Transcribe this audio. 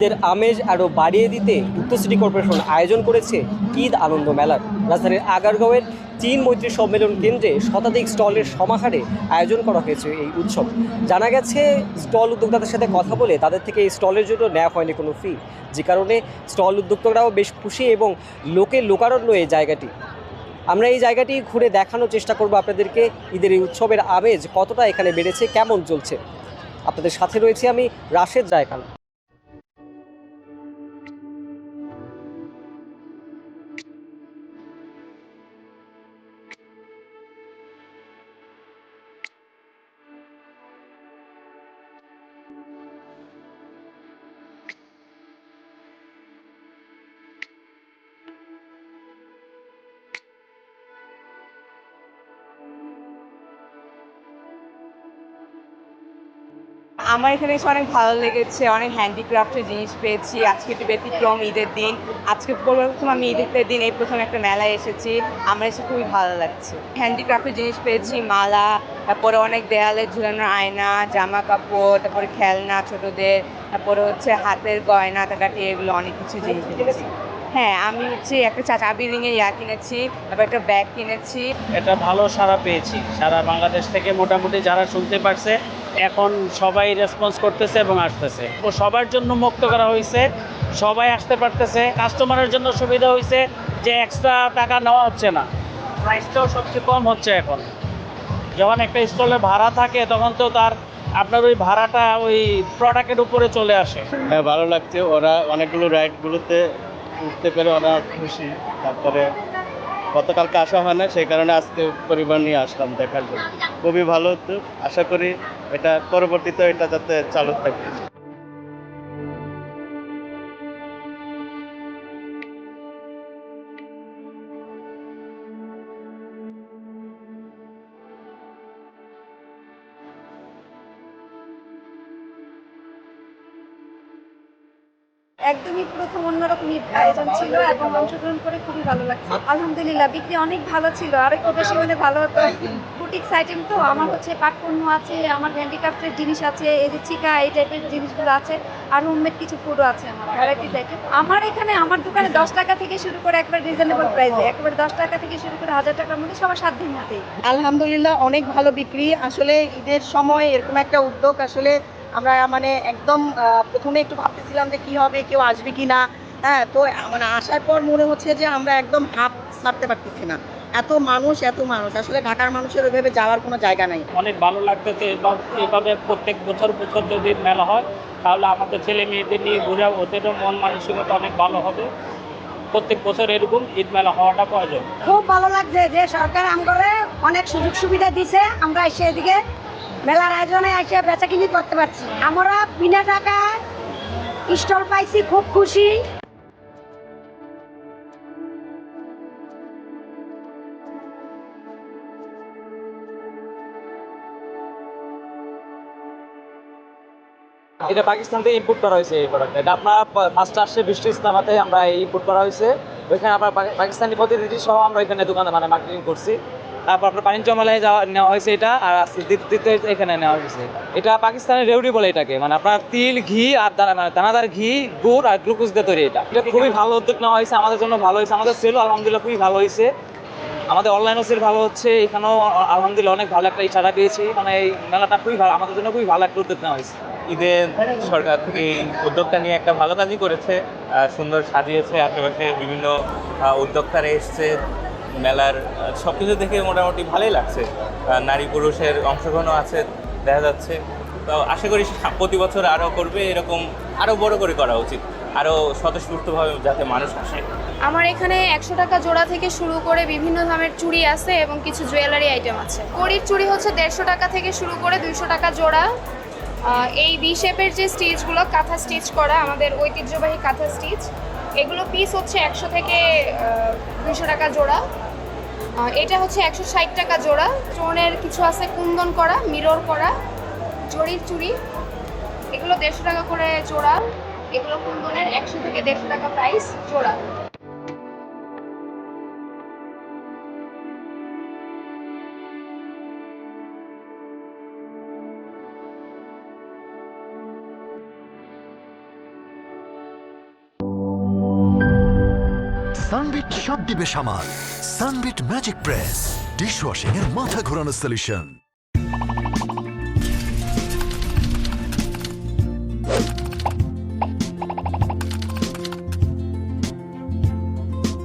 ঈদের আমেজ আরও বাড়িয়ে দিতে উত্তর সিটি কর্পোরেশন আয়োজন করেছে ঈদ আনন্দ মেলার। রাজধানীর আগারগাঁওয়ের চীন মৈত্রী সম্মেলন কেন্দ্রে শতাধিক স্টলের সমাহারে আয়োজন করা হয়েছে এই উৎসব। জানা গেছে স্টল উদ্যোক্তাদের সাথে কথা বলে তাদের থেকে এই স্টলের জন্য নেওয়া হয়নি কোনো ফি, যে কারণে স্টল উদ্যোক্তারাও বেশ খুশি এবং লোকারণ্য এই জায়গাটি। আমরা এই জায়গাটি ঘুরে দেখানোর চেষ্টা করব আপনাদেরকে ঈদের এই উৎসবের আমেজ কতটা এখানে বেড়েছে, কেমন চলছে। আপনাদের সাথে রয়েছে আমি রাশেদ রায়খান। আমার এখানে এসে অনেক ভালো লেগেছে, অনেক হ্যান্ডিক্রাফটের জিনিস পেয়েছি। আজকে একটু ব্যতিক্রম ঈদের দিন, আজকে প্রথম আমি ঈদের দিন এই প্রথম একটা মেলায় এসেছি। আমার এসে খুবই ভালো লাগছে। হ্যান্ডিক্রাফটের জিনিস পেয়েছি, মালা, তারপরে অনেক দেয়ালে ঝুলানোর আয়না, জামা কাপড়, তারপরে খেলনা ছোটদের, তারপরে হচ্ছে হাতের গয়না টাকাটি, এগুলো অনেক কিছু জিনিস পেয়েছি। হ্যাঁ, আমি হচ্ছে একটা চাবি রিংয়ের কিনেছি, তারপর একটা ব্যাগ কিনেছি। এটা ভালো সাড়া পেয়েছি। সারা বাংলাদেশ থেকে মোটামুটি যারা শুনতে পারছে এখন সবাই রেসপন্স করতেছে এবং আসতেছে। সবার জন্য মুক্ত করা হয়েছে, সবাই আসতে পারতেছে। কাস্টমারের জন্য সুবিধা হয়েছে যে এক্সট্রা টাকা নেওয়া হচ্ছে না, প্রাইসটাও সবচেয়ে কম হচ্ছে এখন। যখন একটা স্টলে ভাড়া থাকে তখন তো তার আপনার ওই ভাড়াটা ওই প্রোডাক্টের উপরে চলে আসে। হ্যাঁ, ভালো লাগছে। ওরা অনেকগুলো রাইডগুলোতে উঠতে পেরে ওরা খুশি। তারপরে গতকালকে আসা হয় না, সেই কারণে আজকে পরিবার নিয়ে আসলাম দেখার জন্য। খুবই ভালো হতো, আশা করি এটা পরবর্তীতে এটা যাতে চালু থাকে। একদমই প্রথম অন্যরকম আয়োজন ছিল এবং অংশগ্রহণ করে খুবই ভালো লাগছে। আলহামদুলিল্লাহ, বিক্রি অনেক ভালো ছিল, আর একটু বেশি হলে ভালো হতো। বুটিক্স আইটেম তো আমার হচ্ছে, পাটপণ্য আছে, আমার হ্যান্ডিক্রাফটের জিনিস আছে, এই যে চিকা এই টাইপের জিনিসগুলো আছে, আর হোমমেড কিছু ফুডও আছে আমার ভ্যারাইটিস আইটেম। আমার এখানে আমার দোকানে 10 টাকা থেকে শুরু করে একবার রিজনেবল প্রাইসে, একবার 10 টাকা থেকে শুরু করে 1000 টাকার মধ্যে, সবার সাধ্যের মধ্যেই। আলহামদুলিল্লাহ, অনেক ভালো বিক্রি। আসলে ঈদের সময় এরকম একটা উদ্যোগ আসলে আমরা মানে একদম প্রথমে একটু ভাবতেছিলাম যে কি হবে, কেউ আসবে কি না। হ্যাঁ, তো মানে আসার পর মনে হচ্ছে যে আমরা একদম হাফ ছাড়তে পারতেছি না। এত মানুষ আসলে ঢাকার মানুষের ওইভাবে যাওয়ার কোনো জায়গা নাই। অনেক ভালো লাগতেছে। এভাবে প্রত্যেক বছর যদি মেলা হয় তাহলে আমাদের ছেলে মেয়েদের নিয়ে ঘুরে ওদেরও মন মানসিকতা অনেক ভালো হবে। প্রত্যেক বছর এরকম ঈদ মেলা হওয়াটা প্রয়োজন। খুব ভালো লাগছে যে সরকার আমগরে অনেক সুযোগ সুবিধা দিছে, আমরা এসে এদিকে মেলার আয়োজনে এসে বেচাকিনি করতে পারছি। আমরা বিনা টাকায় স্টল পাইছি, খুব খুশি। এটা পাকিস্তান থেকে ইম্পোর্ট করা হয়েছে এই প্রোডাক্ট। এটা আপনার ফার্স্ট আসছে বৃষ্টি ইসলামাতে আমরা ইম্পোর্ট করা হয়েছে। ওইখানে আপনার পাকিস্তানি প্রতিনিধি সহ আমরা এখানে দোকানে মানে মার্কেটিং করছি। তারপর আপনার পানির মেলায় নেওয়া হয়েছে এটা, আর দ্বিতীয় এখানে নেওয়া হয়েছে। এটা পাকিস্তানের রেউডি বলে এটাকে, মানে আপনার তিল, ঘি আর দানাদার ঘি, গুড় আর গ্লুকোজ দিয়ে তৈরি। এটা খুবই ভালো উদ্যোগ নেওয়া হয়েছে, আমাদের জন্য ভালো হয়েছে। আমাদের সেলও আলহামদুলিল্লাহ খুবই ভালো হয়েছে, আমাদের অনলাইনও সেল ভালো হচ্ছে। এখানেও আলহামদুলিল্লাহ অনেক ভালো একটা ইশারা পেয়েছি। মানে এই মেলাটা খুবই ভালো, আমাদের জন্য খুবই ভালো একটা উদ্যোগ নেওয়া হয়েছে। ঈদে সরকার এই উদ্যোগটা নিয়ে একটা ভালো কাজই করেছে, সুন্দর সাজিয়েছে। আশেপাশে বিভিন্ন উদ্যোক্তারা এসছে, মেলার সব কিছু দেখে মোটামুটি ভালোই লাগছে। নারী পুরুষের অংশগ্রহণও আছে দেখা যাচ্ছে। তো আশা করি প্রতি বছর আরও করবে এরকম, আরও বড় করে করা উচিত, আরও স্বতঃস্ফূর্তভাবে যাতে মানুষ আসে। আমার এখানে 100 টাকা জোড়া থেকে শুরু করে বিভিন্ন দামের চুড়ি আছে এবং কিছু জুয়েলারি আইটেম আছে। কড়ির চুড়ি হচ্ছে 150 টাকা থেকে শুরু করে 200 টাকা জোড়া। এই ভি শেপের যে স্টিচগুলো কাঁথা স্টিচ করা, আমাদের ঐতিহ্যবাহী কাঁথা স্টিচ, এগুলো পিস হচ্ছে 100 থেকে 200 টাকা জোড়া। এটা হচ্ছে 160 টাকা জোড়া। স্টোনের কিছু আছে, কুন্দন করা, মিরর করা, জরির চুড়ি, এগুলো 150 টাকা করে জোড়া। এগুলো কুন্দনের 100 থেকে 150 টাকা প্রাইস জোড়া। সানবিট সব দিবে সামাল। সানবিট ম্যাজিক প্রেস ডিশওয়াশিং এর মাথা ঘোরানো সলিউশন।